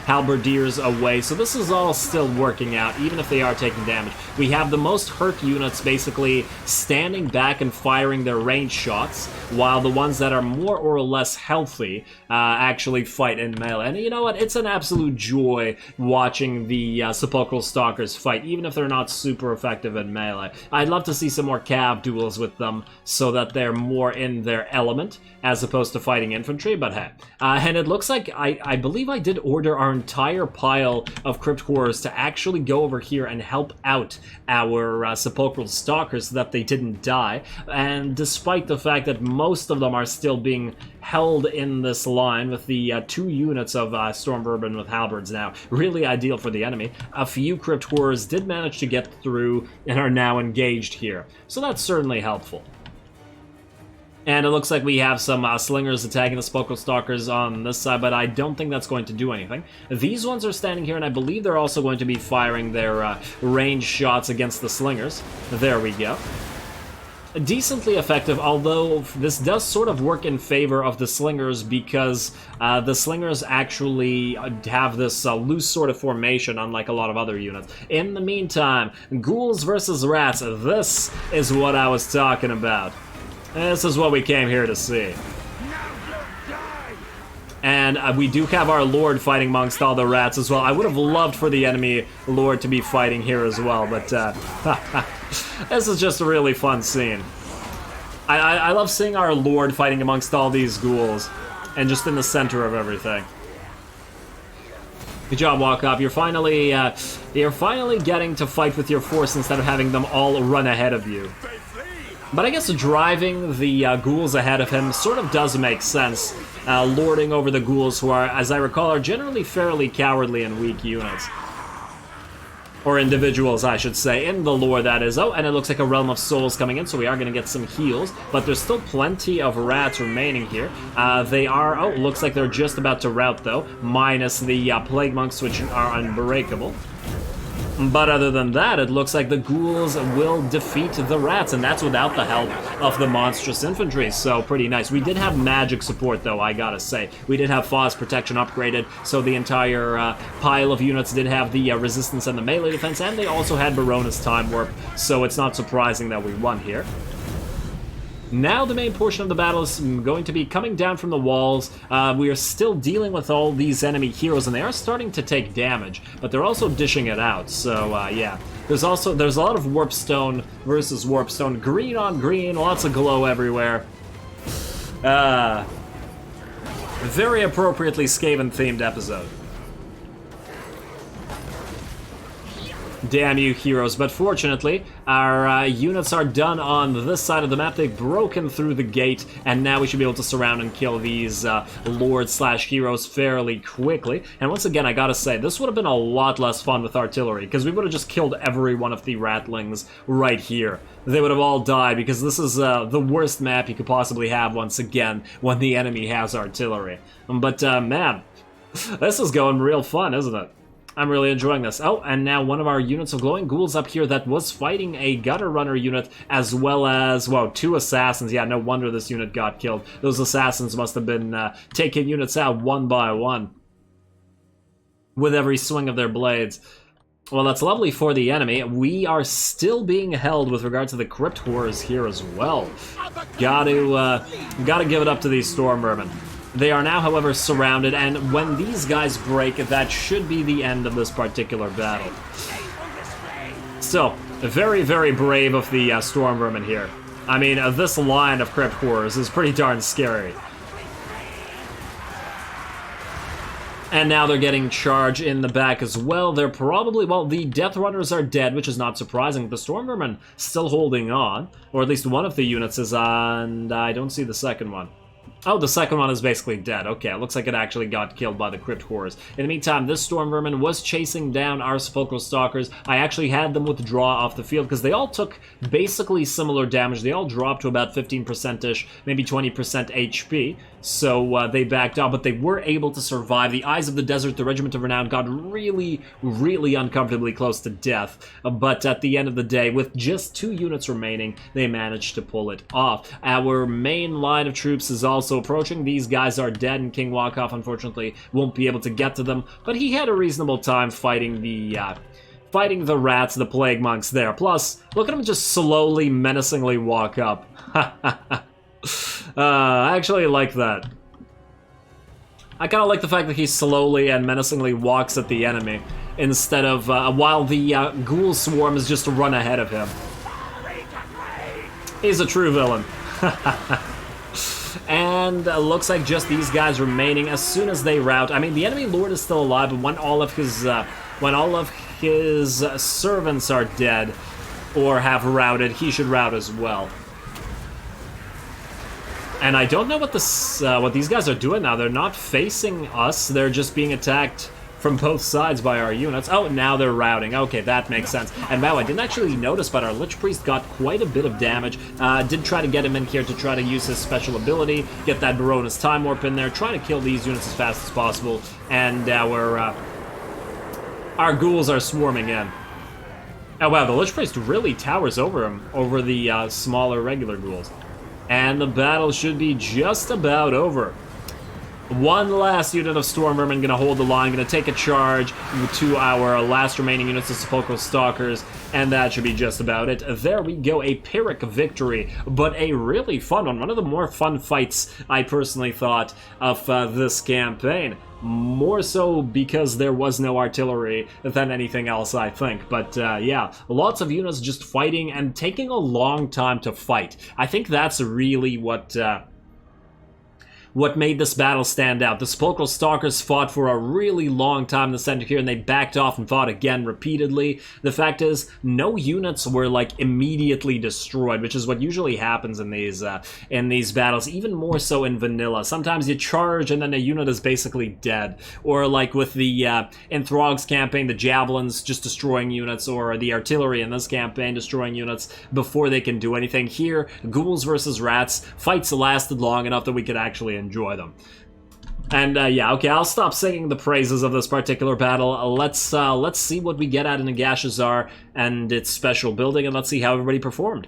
Halberdiers away, so this is all still working out, even if they are taking damage. We have the most hurt units basically standing back and firing their range shots, while the ones that are more or less healthy actually fight in melee. And you know what? It's an absolute joy watching the Sepulchral Stalkers fight, even if they're not super effective in melee. I'd love to see some more cav duels with them so that they're more in their element, as opposed to fighting infantry, but hey. And it looks like, I believe I did order our entire pile of Crypt Horrors to actually go over here and help out our Sepulchral Stalkers so that they didn't die. And despite the fact that most of them are still being held in this line with the two units of Storm Vermin with Halberds now, really ideal for the enemy. A few Crypt Horrors did manage to get through and are now engaged here, so that's certainly helpful. And it looks like we have some slingers attacking the Sepulchral Stalkers on this side, but I don't think that's going to do anything. These ones are standing here, and I believe they're also going to be firing their range shots against the slingers. There we go. Decently effective, although this does sort of work in favor of the slingers because the slingers actually have this loose sort of formation, unlike a lot of other units. In the meantime, ghouls versus rats, this is what I was talking about. This is what we came here to see. And we do have our Lord fighting amongst all the rats as well. I would have loved for the enemy Lord to be fighting here as well, but this is just a really fun scene. I love seeing our Lord fighting amongst all these ghouls, and just in the center of everything. Good job, Walk Up. You're finally getting to fight with your force instead of having them all run ahead of you. But I guess driving the ghouls ahead of him sort of does make sense, lording over the ghouls who are, as I recall, are generally fairly cowardly and weak units. Or individuals, I should say, in the lore, that is. Oh, and it looks like a Realm of Souls coming in, so we are going to get some heals. But there's still plenty of rats remaining here. They are... Oh, looks like they're just about to rout, though. Minus the Plague Monks, which are unbreakable. But other than that, it looks like the ghouls will defeat the rats, and that's without the help of the monstrous infantry, so pretty nice. We did have magic support, though, I gotta say. We did have Faw's protection upgraded, so the entire pile of units did have the resistance and the melee defense, and they also had Baroness Time Warp, so it's not surprising that we won here. Now the main portion of the battle is going to be coming down from the walls. We are still dealing with all these enemy heroes, and they are starting to take damage, but they're also dishing it out, so yeah. There's a lot of Warpstone versus Warpstone. Green on green, lots of glow everywhere. Very appropriately Skaven-themed episode. Damn you, heroes. But fortunately, our units are done on this side of the map. They've broken through the gate, and now we should be able to surround and kill these lords/heroes fairly quickly. And once again, I gotta say, this would have been a lot less fun with artillery, because we would have just killed every one of the ratlings right here. They would have all died, because this is the worst map you could possibly have once again when the enemy has artillery. But, man, this is going real fun, isn't it? I'm really enjoying this. Oh, and now one of our units of glowing ghouls up here that was fighting a gutter runner unit, as well as, well, 2 assassins. Yeah, no wonder this unit got killed. Those assassins must have been taking units out one by one with every swing of their blades. Well, that's lovely for the enemy. We are still being held with regard to the crypt horrors here as well. Gotta give it up to these storm vermin. They are now, however, surrounded, and when these guys break, that should be the end of this particular battle. Still, very, very brave of the storm vermin here. I mean, this line of crypt horrors is pretty darn scary. And now they're getting charge in the back as well. They're probably, well, the Death Runners are dead, which is not surprising. The Storm Vermin still holding on, or at least one of the units is on, and I don't see the second one. Oh, the second one is basically dead. Okay, it looks like it actually got killed by the Crypt Horrors. In the meantime, this Storm Vermin was chasing down our Sepulchral Stalkers. I actually had them withdraw off the field because they all took basically similar damage. They all dropped to about 15%-ish, maybe 20% HP. So they backed off, but they were able to survive. The Eyes of the Desert, the Regiment of Renown, got really, really uncomfortably close to death. But at the end of the day, with just 2 units remaining, they managed to pull it off. Our main line of troops is also approaching. These guys are dead, and King Walkoff, unfortunately, won't be able to get to them. But he had a reasonable time fighting the rats, the plague monks there. Plus, look at him just slowly, menacingly walk up. I actually like that. I kind of like the fact that he slowly and menacingly walks at the enemy instead of while the Ghoul Swarm is just to run ahead of him. He's a true villain. And looks like just these guys remaining as soon as they rout. I mean, the enemy lord is still alive, but when all of his servants are dead or have routed, he should rout as well. And I don't know what these guys are doing now. They're not facing us. They're just being attacked from both sides by our units. Oh, now they're routing. Okay, that makes sense. And wow, I didn't actually notice, but our Lich Priest got quite a bit of damage. Did try to get him in here to try to use his special ability, get that Baroness Time Warp in there, try to kill these units as fast as possible. And our ghouls are swarming in. Oh wow, the Lich Priest really towers over him, over the smaller regular ghouls. And the battle should be just about over. One last unit of Storm Vermin gonna hold the line, gonna take a charge to our last remaining units of Sepulchral Stalkers, and that should be just about it. There we go, a Pyrrhic victory, but a really fun one. One of the more fun fights, I personally thought, of this campaign. More so because there was no artillery than anything else, I think. But yeah, lots of units just fighting and taking a long time to fight. I think that's really what what made this battle stand out. The Sepulchral Stalkers fought for a really long time in the center here, and they backed off and fought again repeatedly. The fact is, no units were like immediately destroyed, which is what usually happens in these battles, even more so in vanilla. Sometimes you charge and then a unit is basically dead. Or like with the in Throg's campaign, the Javelins just destroying units, or the artillery in this campaign destroying units before they can do anything. Here, ghouls versus rats, fights lasted long enough that we could actually enjoy them. And yeah, okay, I'll stop singing the praises of this particular battle. Let's see what we get out of NAGASHIZZAR and its special building, and let's see how everybody performed.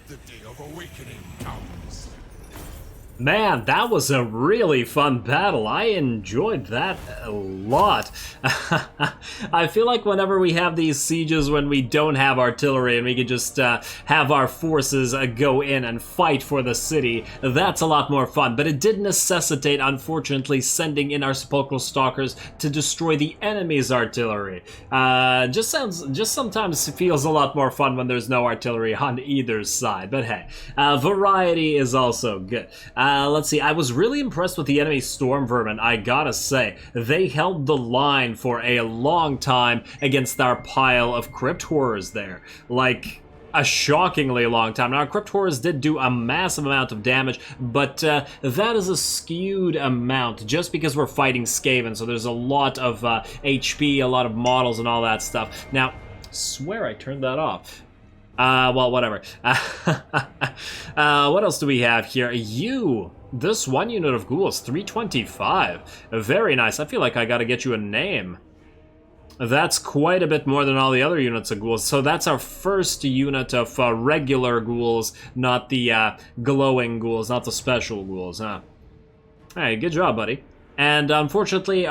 The day of awakening comes. Man, that was a really fun battle. I enjoyed that a lot. I feel like whenever we have these sieges when we don't have artillery and we can just have our forces go in and fight for the city, that's a lot more fun. But it did necessitate, unfortunately, sending in our Sepulchral Stalkers to destroy the enemy's artillery. Just sometimes feels a lot more fun when there's no artillery on either side. But hey, variety is also good. Let's see, I was really impressed with the enemy Storm Vermin, I gotta say. They held the line for a long time against our pile of Crypt Horrors there. Like, a shockingly long time. Now, our Crypt Horrors did do a massive amount of damage, but that is a skewed amount just because we're fighting Skaven, so there's a lot of HP, a lot of models and all that stuff. Now, swear I turned that off. Well, whatever. What else do we have here? This one unit of ghouls, 325. Very nice. I feel like I gotta get you a name. That's quite a bit more than all the other units of ghouls. So that's our first unit of regular ghouls, not the glowing ghouls, not the special ghouls, huh? Hey, good job, buddy. And unfortunately,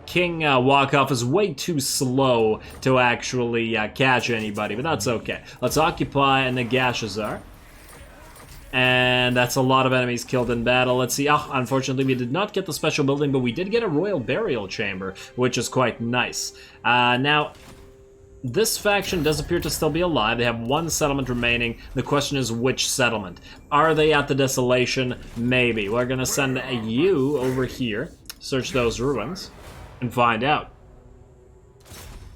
King Walkoff is way too slow to actually catch anybody, but that's okay. Let's occupy NAGASHIZZAR. And that's a lot of enemies killed in battle. Let's see. Oh, unfortunately, we did not get the special building, but we did get a Royal Burial Chamber, which is quite nice. Now, this faction does appear to still be alive. They have one settlement remaining. The question is, which settlement? Are they at the Desolation? Maybe. We're going to send you over here. Search those ruins and find out.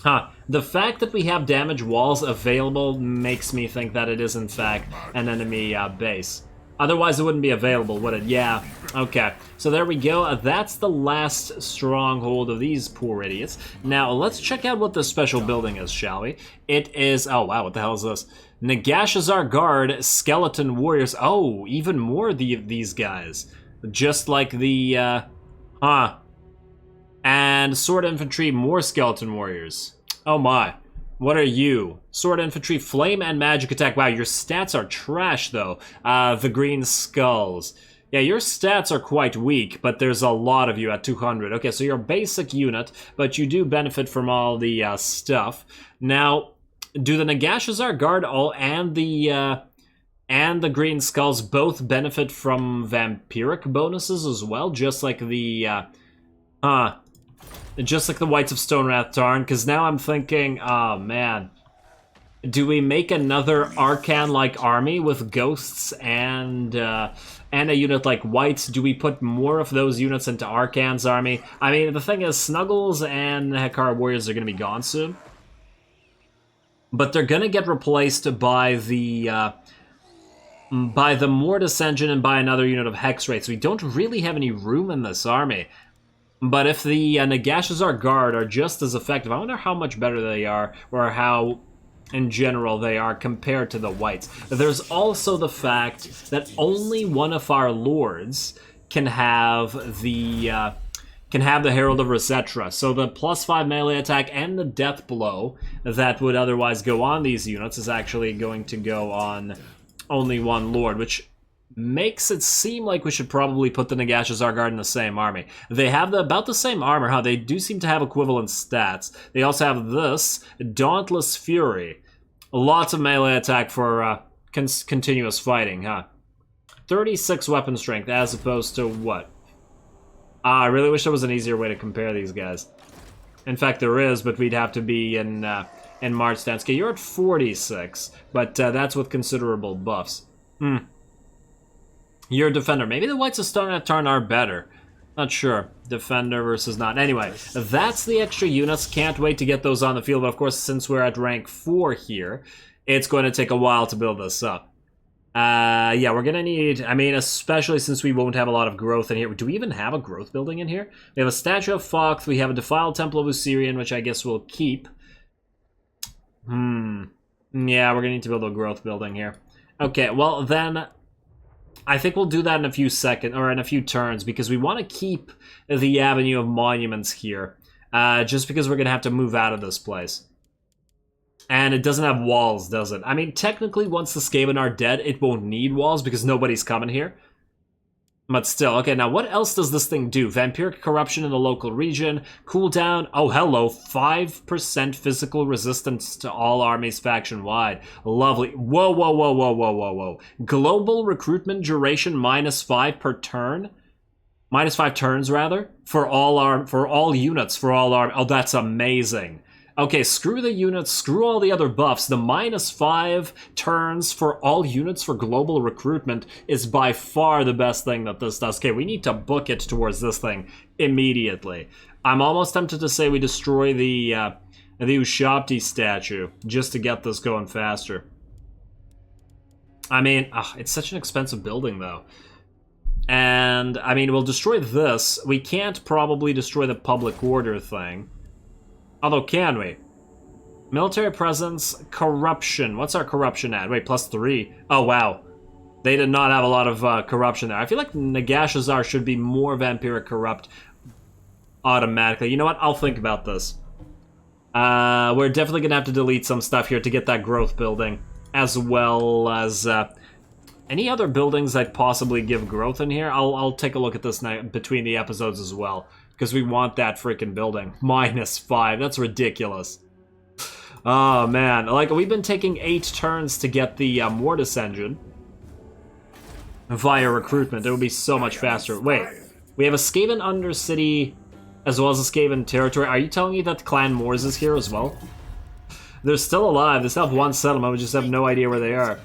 Huh. The fact that we have damage walls available makes me think that it is, in fact, an enemy base. Otherwise, it wouldn't be available, would it? Yeah. Okay. So there we go. That's the last stronghold of these poor idiots. Now, let's check out what this special building is, shall we? It is... Oh, wow. What the hell is this? NAGASHIZZAR Guard, Skeleton Warriors. Oh, even more of these guys. Just like the... Huh. And Sword Infantry, more Skeleton Warriors. Oh my. What are you? Sword Infantry, Flame and Magic Attack. Wow, your stats are trash, though. The Green Skulls. Yeah, your stats are quite weak, but there's a lot of you at 200. Okay, so you're a basic unit, but you do benefit from all the stuff. Now, do the NAGASHIZZAR Guard and the Green Skulls both benefit from vampiric bonuses as well, just like the just like the Whites of Stonewrath Tarn? Because now I'm thinking, oh man, do we make another Arkhan-like army with ghosts and a unit like Whites? Do we put more of those units into Arkhan's army? I mean, the thing is, Snuggles and Hekara Warriors are going to be gone soon, but they're going to get replaced by the Mortis engine and by another unit of Hex Wraiths. We don't really have any room in this army. But if the NAGASHIZZAR Guard are just as effective, I wonder how much better they are, or how, in general, they are compared to the Whites. There's also the fact that only one of our lords can have the Herald of Roseton. So the +5 melee attack and the death blow that would otherwise go on these units is actually going to go on only one lord, which makes it seem like we should probably put the NAGASHIZZAR Guard in the same army. They have about the same armor, huh? They do seem to have equivalent stats. They also have this, Dauntless Fury. Lots of melee attack for continuous fighting, huh? 36 weapon strength as opposed to what? I really wish there was an easier way to compare these guys. In fact, there is, but we'd have to be in March stance. Okay, you're at 46, but that's with considerable buffs. You're a defender. Maybe the Whites of Stone at turn are better. Not sure. Defender versus not. Anyway, that's the extra units. Can't wait to get those on the field. But of course, since we're at rank 4 here, it's going to take a while to build this up. Yeah, we're going to need... I mean, especially since we won't have a lot of growth in here. Do we even have a growth building in here? We have a Statue of Fox. We have a Defiled Temple of Usirian, which I guess we'll keep. Yeah, we're going to need to build a growth building here. Okay, well then... I think we'll do that in a few seconds, or in a few turns, because we want to keep the Avenue of Monuments here, just because we're going to have to move out of this place. And it doesn't have walls, does it? I mean, technically, once the Skaven are dead, it won't need walls, because nobody's coming here. But still, okay, now what else does this thing do? Vampiric corruption in the local region, cooldown, oh hello, 5% physical resistance to all armies faction-wide. Lovely. Whoa, whoa, whoa, whoa, whoa, whoa, whoa. Global recruitment duration -5 per turn? -5 turns, rather? For all units, oh, that's amazing. Okay, screw the units, screw all the other buffs. The -5 turns for all units for global recruitment is by far the best thing that this does. Okay, we need to book it towards this thing immediately. I'm almost tempted to say we destroy the Ushabti statue just to get this going faster. I mean, it's such an expensive building, though. And, I mean, we'll destroy this. We can't probably destroy the public order thing. Although, can we? Military presence, corruption. What's our corruption at? Wait, +3. Oh, wow. They did not have a lot of corruption there. I feel like NAGASHIZZAR should be more vampiric corrupt automatically. You know what? I'll think about this. We're definitely going to have to delete some stuff here to get that growth building, as well as any other buildings that possibly give growth in here. I'll take a look at this between the episodes as well. Because we want that freaking building. -5. That's ridiculous. Oh, man. Like, we've been taking 8 turns to get the Mortis engine. Via recruitment. It would be so much faster. Wait. We have a Skaven Undercity as well as a Skaven territory. Are you telling me that Clan Moors is here as well? They're still alive. They still have one settlement. We just have no idea where they are.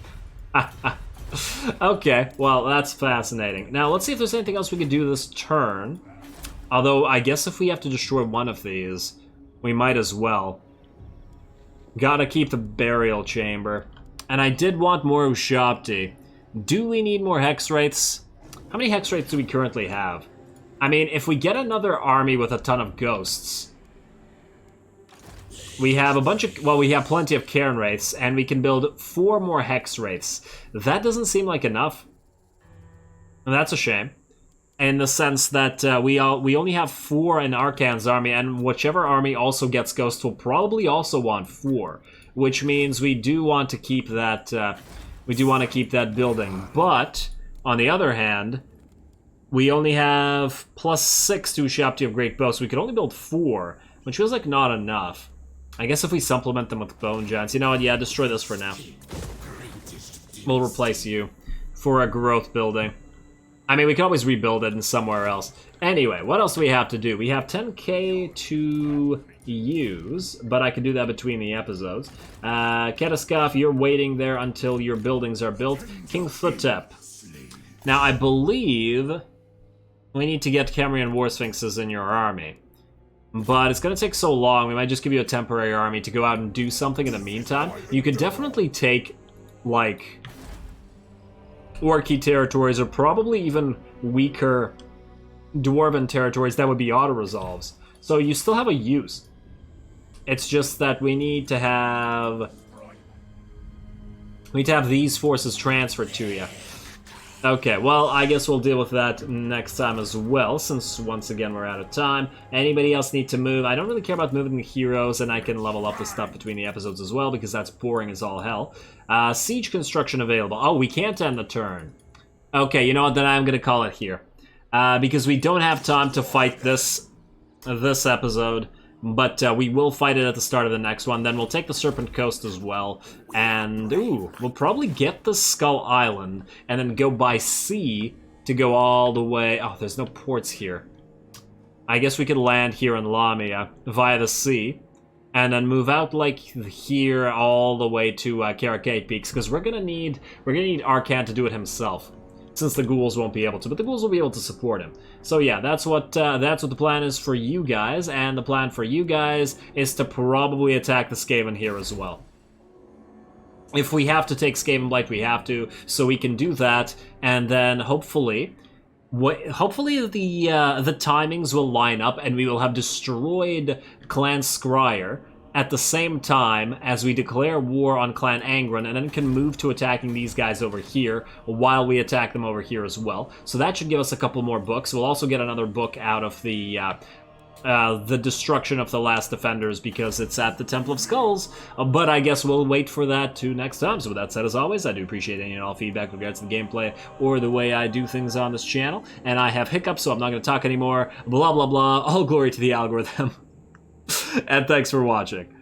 Okay. Well, that's fascinating. Now, let's see if there's anything else we could do this turn. Although, I guess if we have to destroy one of these, we might as well. Gotta keep the burial chamber. And I did want more Ushabti. Do we need more hex rates? How many hex rates do we currently have? I mean, if we get another army with a ton of ghosts, we have a bunch of... Well, we have plenty of cairn rates, and we can build 4 more hex rates. That doesn't seem like enough. And that's a shame. In the sense that we only have 4 in Arkhan's army, and whichever army also gets ghosts will probably also want 4, which means we do want to keep that. We do want to keep that building. But on the other hand, we only have +6 to Ushabti of Great Bow, so we could only build 4, which feels like not enough. I guess if we supplement them with Bone Giants, you know what? Yeah, destroy this for now. We'll replace you for a growth building. I mean, we can always rebuild it in somewhere else. Anyway, what else do we have to do? We have 10k to use, but I can do that between the episodes. Ketaskaf, you're waiting there until your buildings are built. King Thutep. Now, I believe we need to get Cambrian War Sphinxes in your army. But it's going to take so long, we might just give you a temporary army to go out and do something in the meantime. You could definitely take, like... Orky territories, or probably even weaker Dwarven territories that would be auto-resolves. So you still have a use. It's just that we need to have... these forces transferred to you. Okay, well, I guess we'll deal with that next time as well, since once again we're out of time. Anybody else need to move? I don't really care about moving the heroes, and I can level up the stuff between the episodes as well, because that's boring as all hell. Siege construction available. Oh, we can't end the turn. Okay, you know what, then I'm going to call it here. Because we don't have time to fight this episode, but we will fight it at the start of the next one. Then we'll take the Serpent Coast as well, and ooh, we'll probably get the Skull Island, and then go by sea to go all the way... Oh, there's no ports here. I guess we could land here in Lamia via the sea, and then move out like here all the way to Karakate Peaks, because we're gonna need Arkhan to do it himself, since the ghouls won't be able to, but the ghouls will be able to support him. So yeah, that's what the plan is for you guys, and the plan for you guys is to probably attack the Skaven here as well. If we have to take Skaven Blight, we have to, so we can do that, and then hopefully the timings will line up, and we will have destroyed Clan Scryer at the same time as we declare war on Clan Angron, and then can move to attacking these guys over here while we attack them over here as well. So that should give us a couple more books. We'll also get another book out of the destruction of the last defenders, because it's at the Temple of Skulls, but I guess we'll wait for that to next time. So with that said, as always, I do appreciate any and all feedback with regards to the gameplay or the way I do things on this channel, and I have hiccups, so I'm not going to talk anymore. Blah blah blah, all glory to the algorithm. And thanks for watching.